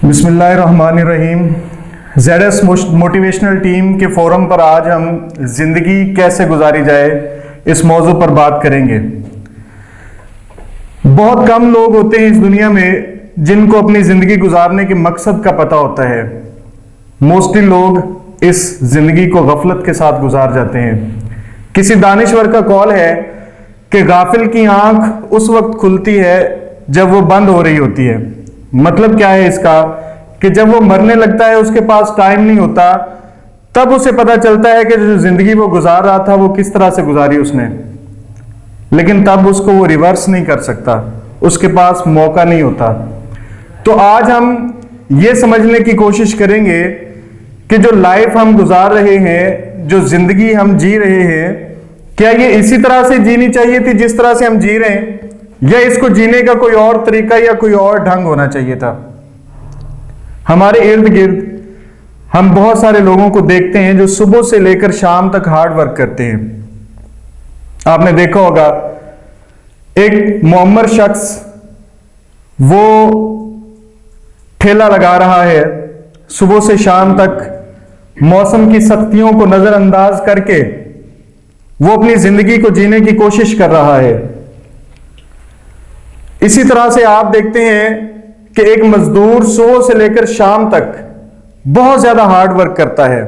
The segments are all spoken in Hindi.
बिस्मिल्लाहिर्रहमानिर्रहीम। ZS मोटिवेशनल टीम के फोरम पर आज हम जिंदगी कैसे गुजारी जाए इस मौजू पर बात करेंगे। बहुत कम लोग होते हैं इस दुनिया में जिनको अपनी जिंदगी गुजारने के मकसद का पता होता है। मोस्टली लोग इस जिंदगी को गफलत के साथ गुजार जाते हैं। किसी दानिश्वर का कौल है कि गाफिल की आंख उस वक्त खुलती है जब वो बंद हो रही होती है। मतलब क्या है इसका कि जब वो मरने लगता है, उसके पास टाइम नहीं होता, तब उसे पता चलता है कि जो जिंदगी वो गुजार रहा था वो किस तरह से गुजारी उसने, लेकिन तब उसको वो रिवर्स नहीं कर सकता, उसके पास मौका नहीं होता। तो आज हम ये समझने की कोशिश करेंगे कि जो लाइफ हम गुजार रहे हैं, जो जिंदगी हम जी रहे हैं, क्या ये इसी तरह से जीनी चाहिए थी जिस तरह से हम जी रहे हैं, या इसको जीने का कोई और तरीका या कोई और ढंग होना चाहिए था। हमारे इर्द गिर्द हम बहुत सारे लोगों को देखते हैं जो सुबह से लेकर शाम तक हार्ड वर्क करते हैं। आपने देखा होगा एक मुअम्मर शख्स वो ठेला लगा रहा है, सुबह से शाम तक मौसम की सख्तियों को नजरअंदाज करके वो अपनी जिंदगी को जीने की कोशिश कर रहा है। इसी तरह से आप देखते हैं कि एक मजदूर सुबह से लेकर शाम तक बहुत ज्यादा हार्ड वर्क करता है।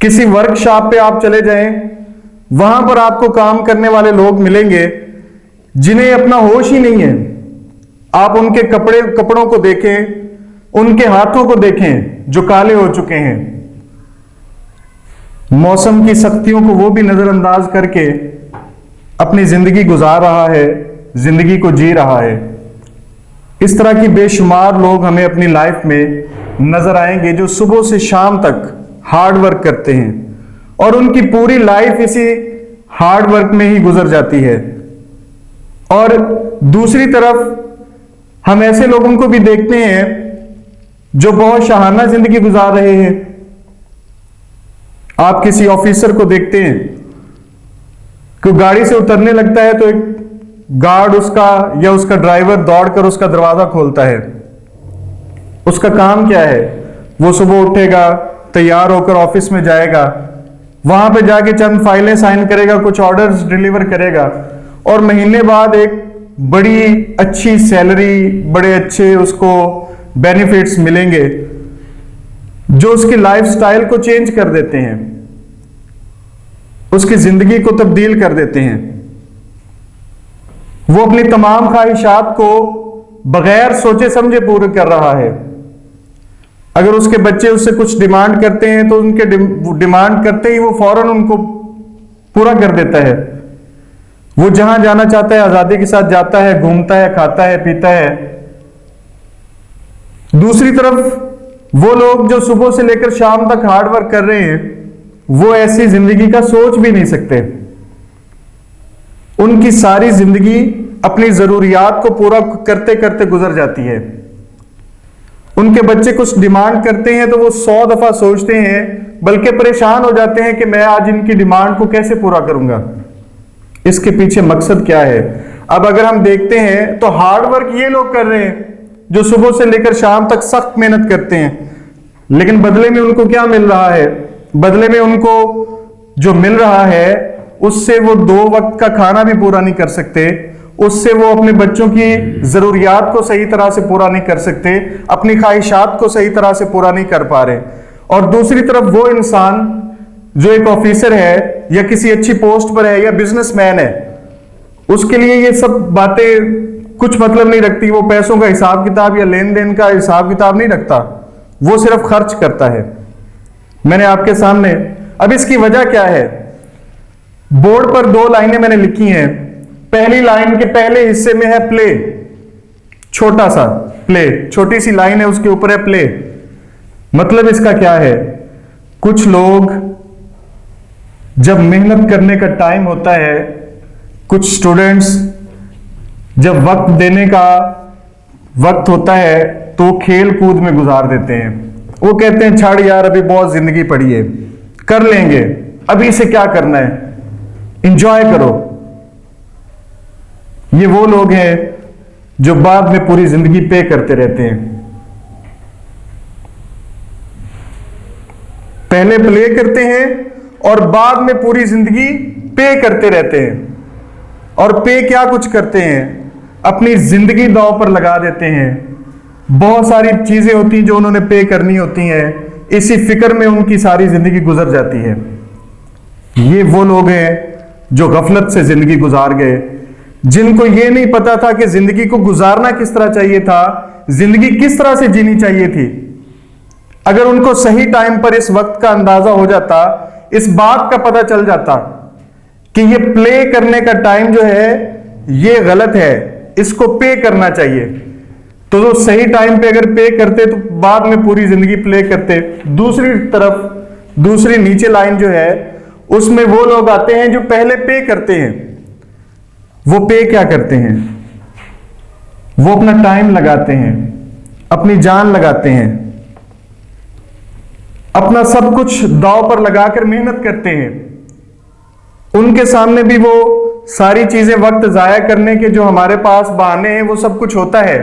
किसी वर्कशॉप पे आप चले जाएं, वहां पर आपको काम करने वाले लोग मिलेंगे जिन्हें अपना होश ही नहीं है। आप उनके कपड़ों को देखें, उनके हाथों को देखें जो काले हो चुके हैं। मौसम की सख्तियों को वो भी नजरअंदाज करके अपनी जिंदगी गुजार रहा है, जिंदगी को जी रहा है। इस तरह की बेशुमार लोग हमें अपनी लाइफ में नजर आएंगे जो सुबह से शाम तक हार्ड वर्क करते हैं और उनकी पूरी लाइफ इसी हार्ड वर्क में ही गुजर जाती है। और दूसरी तरफ हम ऐसे लोगों को भी देखते हैं जो बहुत शाहाना जिंदगी गुजार रहे हैं। आप किसी ऑफिसर को देखते हैं कि गाड़ी से उतरने लगता है तो एक गार्ड उसका या उसका ड्राइवर दौड़कर उसका दरवाजा खोलता है। उसका काम क्या है? वो सुबह उठेगा, तैयार होकर ऑफिस में जाएगा, वहां पे जाके चंद फाइलें साइन करेगा, कुछ ऑर्डर्स डिलीवर करेगा और महीने बाद एक बड़ी अच्छी सैलरी, बड़े अच्छे उसको बेनिफिट्स मिलेंगे जो उसकी लाइफस्टाइल को चेंज कर देते हैं, उसकी जिंदगी को तब्दील कर देते हैं। वो अपनी तमाम ख्वाहिशात को बगैर सोचे समझे पूरे कर रहा है। अगर उसके बच्चे उससे कुछ डिमांड करते हैं तो उनके डिमांड करते ही वो फौरन उनको पूरा कर देता है। वो जहां जाना चाहता है आजादी के साथ जाता है, घूमता है, खाता है, पीता है। दूसरी तरफ वो लोग जो सुबह से लेकर शाम तक हार्ड वर्क कर रहे हैं, वो ऐसी जिंदगी का सोच भी नहीं सकते। उनकी सारी जिंदगी अपनी जरूरियात को पूरा करते करते गुजर जाती है। उनके बच्चे कुछ डिमांड करते हैं तो वो 100 दफा सोचते हैं, बल्कि परेशान हो जाते हैं कि मैं आज इनकी डिमांड को कैसे पूरा करूंगा, इसके पीछे मकसद क्या है। अब अगर हम देखते हैं तो हार्ड वर्क ये लोग कर रहे हैं जो सुबह से लेकर शाम तक सख्त मेहनत करते हैं, लेकिन बदले में उनको क्या मिल रहा है? बदले में उनको जो मिल रहा है उससे वो 2 वक्त का खाना भी पूरा नहीं कर सकते, उससे वो अपने बच्चों की जरूरियात को सही तरह से पूरा नहीं कर सकते, अपनी ख्वाहिशात को सही तरह से पूरा नहीं कर पा रहे। और दूसरी तरफ वो इंसान जो एक ऑफिसर है या किसी अच्छी पोस्ट पर है या बिजनेसमैन है, उसके लिए ये सब बातें कुछ मतलब नहीं रखती। वो पैसों का हिसाब किताब या लेन देन का हिसाब किताब नहीं रखता, वो सिर्फ खर्च करता है। मैंने आपके सामने, अब इसकी वजह क्या है? बोर्ड पर 2 लाइनें मैंने लिखी हैं। पहली लाइन के पहले हिस्से में है प्ले, छोटा सा प्ले, छोटी सी लाइन है, उसके ऊपर है प्ले। मतलब इसका क्या है? कुछ लोग जब मेहनत करने का टाइम होता है, कुछ स्टूडेंट्स जब वक्त देने का वक्त होता है तो खेल कूद में गुजार देते हैं। वो कहते हैं छाड़ यार, अभी बहुत जिंदगी पड़ी है, कर लेंगे, अभी से क्या करना है, एंजॉय करो। ये वो लोग हैं जो बाद में पूरी जिंदगी पे करते रहते हैं। पहले प्ले करते हैं और बाद में पूरी जिंदगी पे करते रहते हैं। और पे क्या कुछ करते हैं, अपनी जिंदगी दांव पर लगा देते हैं। बहुत सारी चीजें होती हैं जो उन्होंने पे करनी होती हैं, इसी फिक्र में उनकी सारी जिंदगी गुजर जाती है। ये वो लोग हैं जो गफलत से जिंदगी गुजार गए, जिनको ये नहीं पता था कि जिंदगी को गुजारना किस तरह चाहिए था, जिंदगी किस तरह से जीनी चाहिए थी। अगर उनको सही टाइम पर इस वक्त का अंदाजा हो जाता, इस बात का पता चल जाता कि ये प्ले करने का टाइम जो है ये गलत है, इसको पे करना चाहिए, तो जो सही टाइम पे अगर पे करते तो बाद में पूरी जिंदगी प्ले करते। दूसरी तरफ दूसरी नीचे लाइन जो है उसमें वो लोग आते हैं जो पहले पे करते हैं। वो पे क्या करते हैं, वो अपना टाइम लगाते हैं, अपनी जान लगाते हैं, अपना सब कुछ दांव पर लगाकर मेहनत करते हैं। उनके सामने भी वो सारी चीजें वक्त जाया करने के जो हमारे पास बहाने हैं वो सब कुछ होता है,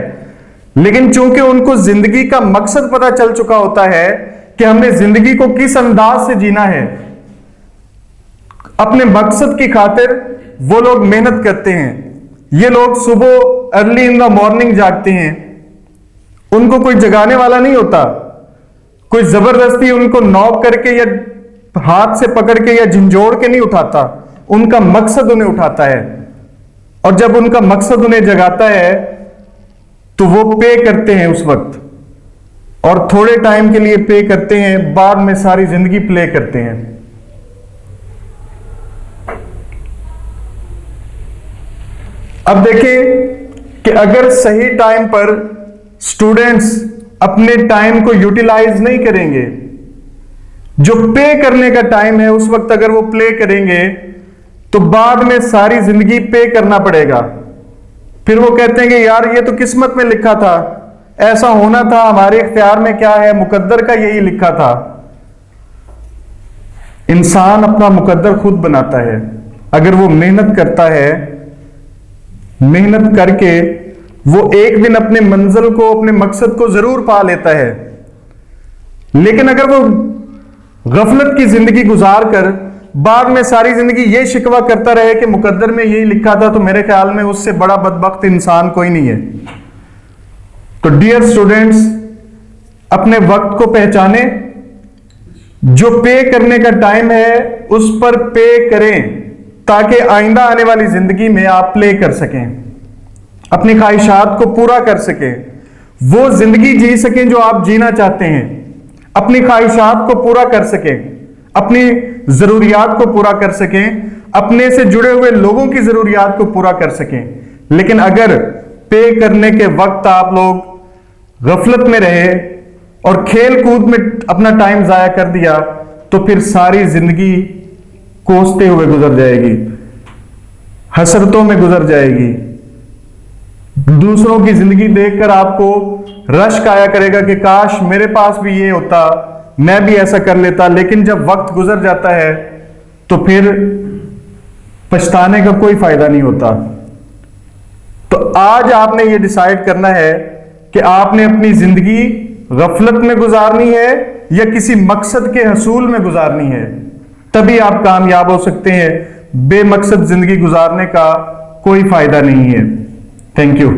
लेकिन चूंकि उनको जिंदगी का मकसद पता चल चुका होता है कि हमने जिंदगी को किस अंदाज से जीना है, अपने मकसद की खातिर वो लोग मेहनत करते हैं। ये लोग सुबह अर्ली इन द मॉर्निंग जागते हैं, उनको कोई जगाने वाला नहीं होता, कोई जबरदस्ती उनको नॉक करके या हाथ से पकड़ के या झंझोड़ के नहीं उठाता, उनका मकसद उन्हें उठाता है। और जब उनका मकसद उन्हें जगाता है तो वो पे करते हैं उस वक्त, और थोड़े टाइम के लिए पे करते हैं, बाद में सारी जिंदगी प्ले करते हैं। अब देखें कि अगर सही टाइम पर स्टूडेंट्स अपने टाइम को यूटिलाइज नहीं करेंगे, जो पे करने का टाइम है उस वक्त अगर वो प्ले करेंगे तो बाद में सारी जिंदगी पे करना पड़ेगा। फिर वो कहते हैं कि यार ये तो किस्मत में लिखा था, ऐसा होना था, हमारे इख्तियार में क्या है, मुकद्दर का यही लिखा था। इंसान अपना मुकद्दर खुद बनाता है। अगर वो मेहनत करता है, मेहनत करके वो एक दिन अपने मंजिल को, अपने मकसद को जरूर पा लेता है। लेकिन अगर वो गफलत की जिंदगी गुजार कर बाद में सारी जिंदगी ये शिकवा करता रहे कि मुकद्दर में यही लिखा था, तो मेरे ख्याल में उससे बड़ा बदबख्त इंसान कोई नहीं है। तो डियर स्टूडेंट्स, अपने वक्त को पहचाने, जो पे करने का टाइम है उस पर पे करें ताकि आइंदा आने वाली जिंदगी में आप प्ले कर सकें, अपनी ख्वाहिशात को पूरा कर सकें, वो जिंदगी जी सकें जो आप जीना चाहते हैं, अपनी ख्वाहिशात को पूरा कर सकें, अपनी जरूरियात को पूरा कर सकें, अपने से जुड़े हुए लोगों की जरूरियात को पूरा कर सकें। लेकिन अगर पे करने के वक्त आप लोग गफलत में रहे और खेल कूद में अपना टाइम जाया कर दिया तो फिर सारी जिंदगी कोसते हुए गुजर जाएगी, हसरतों में गुजर जाएगी। दूसरों की जिंदगी देखकर आपको रश्क आया करेगा कि काश मेरे पास भी ये होता, मैं भी ऐसा कर लेता। लेकिन जब वक्त गुजर जाता है तो फिर पछताने का कोई फायदा नहीं होता। तो आज आपने ये डिसाइड करना है कि आपने अपनी जिंदगी गफलत में गुजारनी है या किसी मकसद के हसूल में गुजारनी है। तभी आप कामयाब हो सकते हैं। बेमकसद जिंदगी गुजारने का कोई फायदा नहीं है। Thank you.